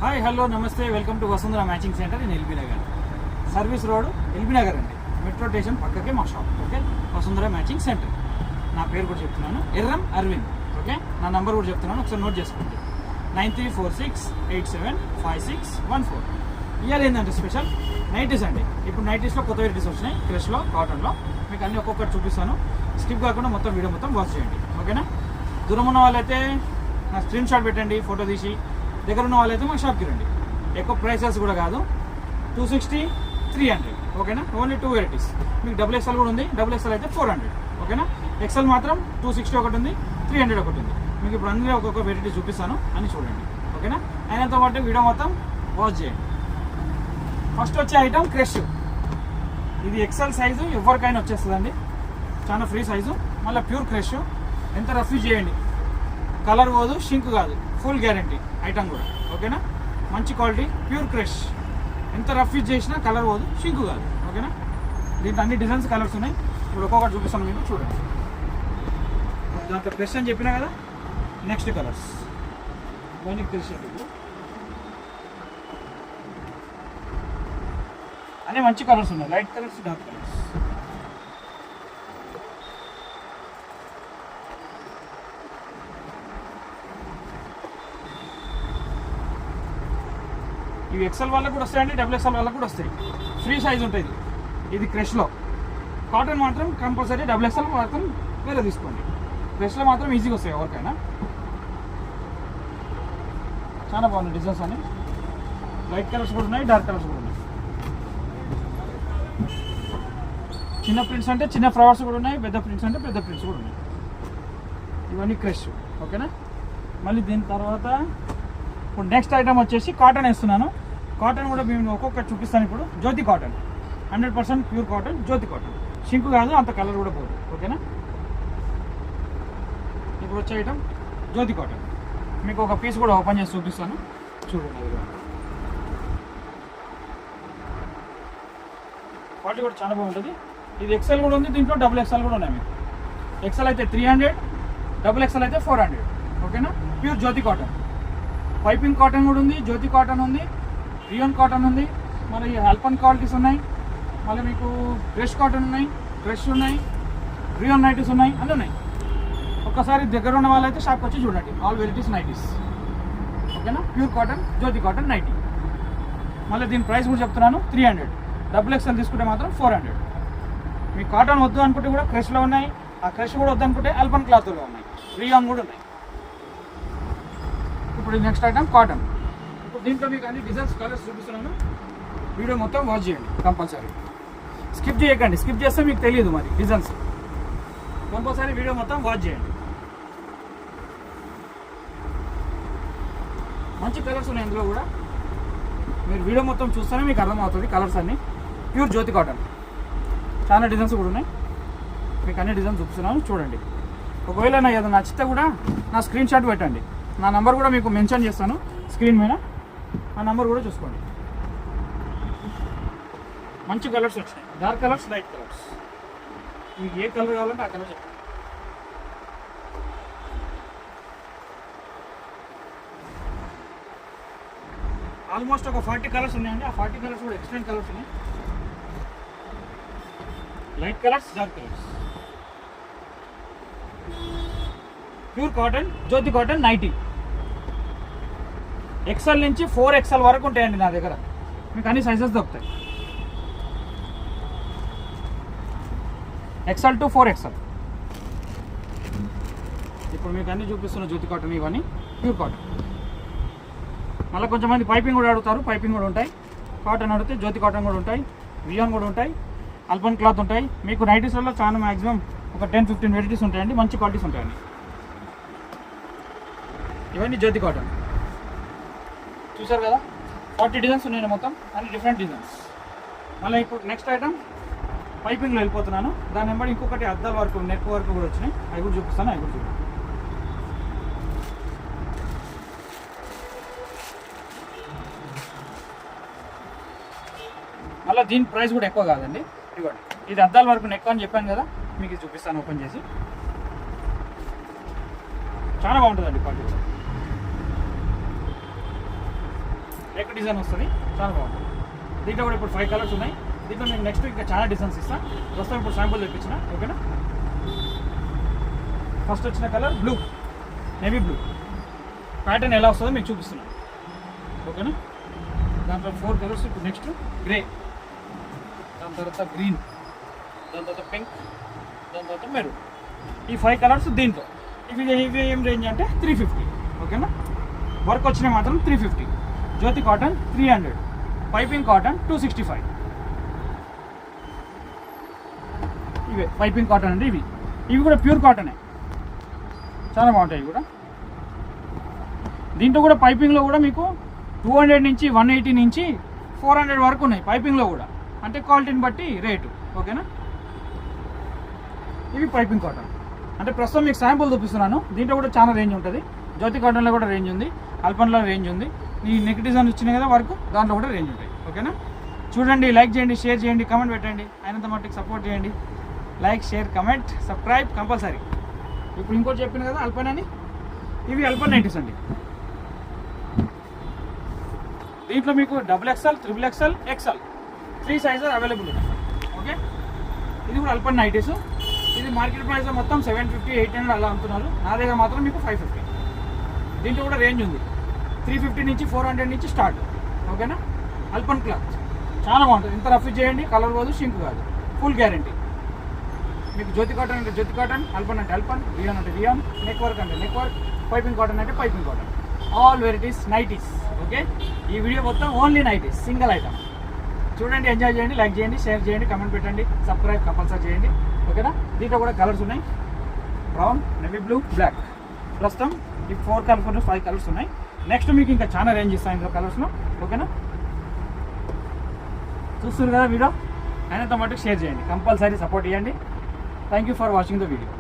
Hi hello నమస్తే welcome to Vasundhara matching centre in LB Nagar service road LB Nagar అండి metro station పక్కకే మా shop okay Vasundhara matching centre నా పేరు కూడా చెప్తున్నాను ఎర్రం అరవింద్ ఓకే నా నంబర్ కూడా చెప్తున్నాను ఒకసారి నోట్ చేసుకోండి 9346875614 ఇవాళ ఏంటంటే స్పెషల్ నైటీస్ అండి ఇప్పుడు నైటీస్లో కొత్త వెరైటీస్ వచ్చినాయి క్రష్లో కాటన్లో మీకు అన్ని ఒక్కొక్కటి చూపిస్తాను స్కిప్ కాకుండా మొత్తం వీడియో మొత్తం వాచ్ చేయండి ఓకేనా దూరం ఉన్న వాళ్ళైతే నా స్క్రీన్ షాట్ పెట్టండి ఫోటో తీసి దగ్గర ఉన్న వాళ్ళైతే మా షాప్కి రండి ఎక్కువ ప్రైసెస్ కూడా కాదు 260 300 ఓకేనా ఓన్లీ 2 వెరైటీస్ మీకు డబుల్ ఎక్స్ఎల్ కూడా ఉంది డబుల్ ఎక్స్ఎల్ అయితే 400 ఓకేనా ఎక్స్ఎల్ మాత్రం 260 ఒకటి ఉంది 300 ఒకటి ఉంది మీకు ఇప్పుడు అందులో ఒక్కొక్క వెరైటీ చూపిస్తాను అని చూడండి ఓకేనా అయినంత పాటు వీడియో మొత్తం వాచ్ చేయండి ఫస్ట్ వచ్చే ఐటమ్ క్రష్ ఇది ఎక్స్ఎల్ సైజు ఎవరికైనా వచ్చేస్తుందండి చాలా ఫ్రీ సైజు మళ్ళీ ప్యూర్ క్రష్ ఎంత రఫ్ చేయండి కలర్ పోదు షింక్ కాదు ఫుల్ గ్యారంటీ ఐటమ్ కూడా ఓకేనా మంచి క్వాలిటీ ప్యూర్ క్రష్ ఎంత రఫ్ యూజ్ చేసినా కలర్ పోదు షింక్ కాదు ఓకేనా దీంట్లో అన్ని డిజైన్స్ కలర్స్ ఉన్నాయి ఇప్పుడు ఒక్కొక్కటి చూపిస్తాను మీకు చూడండి దాంట్లో క్రష్ అని చెప్పినా కదా నెక్స్ట్ కలర్స్ ఇవన్నీ క్రష్ అన్నీ మంచి కలర్స్ ఉన్నాయి లైట్ కలర్స్ డార్క్ కలర్స్ ఇవి ఎక్సెల్ వాళ్ళకు కూడా వస్తాయండి డబుల్ ఎక్సెల్ వాళ్ళకు కూడా వస్తాయి ఫ్రీ సైజ్ ఉంటుంది ఇది క్రష్లో కాటన్ మాత్రం కంపల్సరీ డబుల్ ఎక్సెల్ మాత్రం వేరే తీసుకోండి క్రష్లో మాత్రం ఈజీగా వస్తాయి ఎవరికైనా చాలా బాగున్నాయి డిజైన్స్ అని లైట్ కలర్స్ కూడా ఉన్నాయి డార్క్ కలర్స్ కూడా ఉన్నాయి చిన్న ప్రింట్స్ అంటే చిన్న ఫ్లవర్స్ కూడా ఉన్నాయి పెద్ద ప్రింట్స్ అంటే పెద్ద ప్రింట్స్ కూడా ఉన్నాయి ఇవన్నీ క్రష్ ఓకేనా మళ్ళీ దీని తర్వాత ఇప్పుడు నెక్స్ట్ ఐటమ్ వచ్చేసి కాటన్ వేస్తున్నాను కాటన్ కూడా మేము ఒక్కొక్కటి చూపిస్తాను ఇప్పుడు జ్యోతి cotton 100% pure cotton Jyothi cotton sink కాదు అంత కలర్ కూడా పోదు ఓకేనా ఇప్పుడు వచ్చే ఐటమ్ జ్యోతి కాటన్ మీకు ఒక పీస్ కూడా ఓపెన్ చేసి చూపిస్తాను చూడండి అది క్వాలిటీ కూడా చాలా బాగుంటుంది ఇది ఎక్సెల్ కూడా ఉంది దీంట్లో డబుల్ ఎక్సెల్ కూడా ఉన్నాయి మీకు ఎక్సెల్ అయితే 300 డబుల్ ఎక్సెల్ అయితే 400 ఓకేనా ప్యూర్ జ్యోతి కాటన్ పైపింగ్ కాటన్ కూడా ఉంది జ్యోతి కాటన్ ఉంది రియోన్ కాటన్ ఉంది మరి అల్పన్ క్వాలిటీస్ ఉన్నాయి మళ్ళీ మీకు ఫ్రెష్ కాటన్ ఉన్నాయి ఫ్రెష్ ఉన్నాయి రియోన్ నైటీస్ ఉన్నాయి అన్నీ ఉన్నాయి ఒక్కసారి దగ్గర ఉన్న వాళ్ళైతే షాప్కి వచ్చి చూడండి ఆల్ వెరైటీస్ నైటీస్ ఓకేనా pure cotton Jyothi cotton nightie మళ్ళీ దీని ప్రైస్ కూడా చెప్తున్నాను 300 డబుల్ ఎక్స్ఎల్ తీసుకుంటే మాత్రం 400 మీకు కాటన్ వద్దు అనుకుంటే కూడా క్రష్లో ఉన్నాయి ఆ క్రష్ కూడా వద్దు అనుకుంటే అల్పన్ క్లాత్లో ఉన్నాయి రియాన్ కూడా ఉన్నాయి ఇప్పుడు నెక్స్ట్ ఐటమ్ కాటన్ ఇప్పుడు దీంట్లో మీకు అన్ని డిజైన్స్ కలర్స్ చూపిస్తున్నాను వీడియో మొత్తం వాచ్ చేయండి కంపల్సరీ స్కిప్ చేయకండి స్కిప్ చేస్తే మీకు తెలియదు మరి డిజైన్స్ కంపల్సరీ వీడియో మొత్తం వాచ్ చేయండి మంచి కలర్స్ ఉన్నాయి ఇందులో కూడా మీరు వీడియో మొత్తం చూస్తేనే మీకు అర్థమవుతుంది కలర్స్ అన్నీ ప్యూర్ జ్యోతి కాటన్ చాలా డిజైన్స్ కూడా ఉన్నాయి మీకు అన్ని డిజైన్స్ చూపిస్తున్నాను చూడండి ఒకవేళ నా ఏదైనా నచ్చితే కూడా నా స్క్రీన్ షాట్ పెట్టండి నా నంబర్ కూడా మీకు మెన్షన్ చేస్తాను స్క్రీన్ మీద ఆ నంబర్ కూడా చూసుకోండి మంచి కలర్స్ వచ్చినాయి డార్క్ కలర్స్ లైట్ కలర్స్ మీకు ఏ కలర్ కావాలంటే ఆ కలర్ చెప్పండి ఆల్మోస్ట్ ఒక 40 కలర్స్ ఉన్నాయండి ఆ 40 కలర్స్ కూడా ఎక్స్టెంట్ కలర్స్ ఉన్నాయి light colours dark colours pure cotton Jyothi cotton nighty XL నుంచి 4XL వరకు ఉంటాయండి నా దగ్గర మీకు అన్ని సైజెస్ దొరుకుతాయి XL to 4XL ఇప్పుడు మీకు అన్ని చూపిస్తున్న జ్యోతి కాటన్ ఇవన్నీ ప్యూర్ కాటన్ మళ్ళీ కొంచెంమంది పైపింగ్ కూడా అడుగుతారు పైపింగ్ కూడా ఉంటాయి కాటన్ అడిగితే జ్యోతి కాటన్ కూడా ఉంటాయి వియాన్ కూడా ఉంటాయి అల్పన్ క్లాత్ ఉంటాయి మీకు నైటీస్లలో చాలా మ్యాక్సిమం ఒక 10-15 వెరైటీస్ ఉంటాయండి మంచి క్వాలిటీస్ ఉంటాయండి ఇవన్నీ జ్యోతి కాటన్ చూసారు కదా 40 డిజైన్స్ ఉన్నాయి మొత్తం అన్ని డిఫరెంట్ డిజైన్స్ మళ్ళీ ఇప్పుడు నెక్స్ట్ ఐటమ్ పైపింగ్లో వెళ్ళిపోతున్నాను దాని వెంబడి ఇంకొకటి అద్దాల వరకు నెక్ వరకు కూడా వచ్చినాయి అవి కూడా చూపిస్తాను అవి కూడా చూడండి మళ్ళీ దీని ప్రైస్ కూడా ఎక్కువ కాదండి ఇవ్వండి ఇది అద్దాల వరకు నెక్ అని చెప్పాను కదా మీకు ఇది చూపిస్తాను ఓపెన్ చేసి చాలా బాగుంటుందండి క్వాలిటీ నెక్ డిజైన్ వస్తుంది, చాలా బాగుంటుంది. దీంట్లో కూడా ఇప్పుడు 5 కలర్స్ ఉన్నాయి. దీంట్లో మీకు నెక్స్ట్ ఇంకా చాలా డిజైన్స్ ఇస్తాను. ప్రస్తుతం ఇప్పుడు శాంపుల్ తెప్పించిన, ఓకేనా. ఫస్ట్ వచ్చిన colour blue, navy blue. Pattern ఎలా వస్తుందో మీకు చూపిస్తున్నాను, ఓకేనా. దాంట్లో 4 కలర్స్. ఇప్పుడు నెక్స్ట్ గ్రే, దాని తర్వాత గ్రీన్, దాని తర్వాత పింక్, దాని తర్వాత మెరూన్. ఈ 5 కలర్స్ దీంట్లో. ఇవి ఏం రేంజ్ అంటే 350, ఓకేనా. వర్క్ వచ్చినాయి మాత్రం 350. జ్యోతి కాటన్ 300, పైపింగ్ కాటన్ 265. ఇవే పైపింగ్ కాటన్ అండి. ఇవి కూడా ప్యూర్ కాటనే, చాలా బాగుంటాయి. ఇవి కూడా దీంట్లో కూడా పైపింగ్లో కూడా మీకు 200 నుంచి 180 నుంచి 400 వరకు ఉన్నాయి పైపింగ్లో కూడా, అంటే క్వాలిటీని బట్టి రేటు, ఓకేనా. ఇవి పైపింగ్ కాటన్. అంటే ప్రస్తుతం మీకు శాంపుల్ చూపిస్తున్నాను. దీంట్లో కూడా చాలా రేంజ్ ఉంటుంది. జ్యోతి కాటన్లో కూడా రేంజ్ ఉంది, అల్పన్లో రేంజ్ ఉంది. ఈ నెక్ డిజైన్ వచ్చినాయి కదా వరకు, దాంట్లో కూడా రేంజ్ ఉంటాయి, ఓకేనా. చూడండి, లైక్ చేయండి, షేర్ చేయండి, కమెంట్ పెట్టండి. అయినంత మట్టుకు సపోర్ట్ చేయండి. Like, share, comment, subscribe compulsory. ఇప్పుడు ఇంకోటి చెప్పిన కదా అల్పన్ అని, ఇవి అల్పన్ నైటీస్ అండి. దీంట్లో మీకు XXL, XXL, XL 3 sizes available ఉన్నాయి, ఓకే. ఇది కూడా అల్పన్ నైటీస్. ఇది మార్కెట్ ప్రైస్లో మొత్తం 750, 800 అలా అమ్ముతున్నారు. నా దగ్గర మాత్రం మీకు 550. దీంట్లో కూడా రేంజ్ ఉంది, 350 నుంచి 400 నుంచి స్టార్ట్, ఓకేనా. అల్పన్ క్లాత్ చాలా బాగుంటుంది. ఇంత రఫ్ చేయండి, కలర్ కాదు, షింక్ కాదు, ఫుల్ గ్యారంటీ. మీకు జ్యోతి కాటన్ అంటే జ్యోతి కాటన్, అల్పన్ అంటే అల్పన్, రియాన్ అంటే రియాన్, నెక్ వర్క్ అంటే నెక్ వర్క్, పైపింగ్ కాటన్ అంటే piping cotton. All varieties nighties, okay. ఈ వీడియో మొత్తం ఓన్లీ నైటీస్, సింగిల్ ఐటమ్. చూడండి, ఎంజాయ్ చేయండి, లైక్ చేయండి, షేర్ చేయండి, కమెంట్ పెట్టండి, సబ్స్క్రైబ్ కంపల్సరీ చేయండి, ఓకేనా. దీంట్లో కూడా కలర్స్ ఉన్నాయి, బ్రౌన్, నేవీ బ్లూ, బ్లాక్. ప్రస్తుతం ఈ 4 కలర్స్ 5 కలర్స్ ఉన్నాయి. నెక్స్ట్ మీకు ఇంకా చాలా రేంజ్ ఇస్తాను ఇందులో కలర్స్లో, ఓకేనా. చూస్తున్నారు కదా వీడియో, అయినంత మటుకు షేర్ చేయండి, కంపల్సరీ సపోర్ట్ ఇవ్వండి. Thank you for watching the video.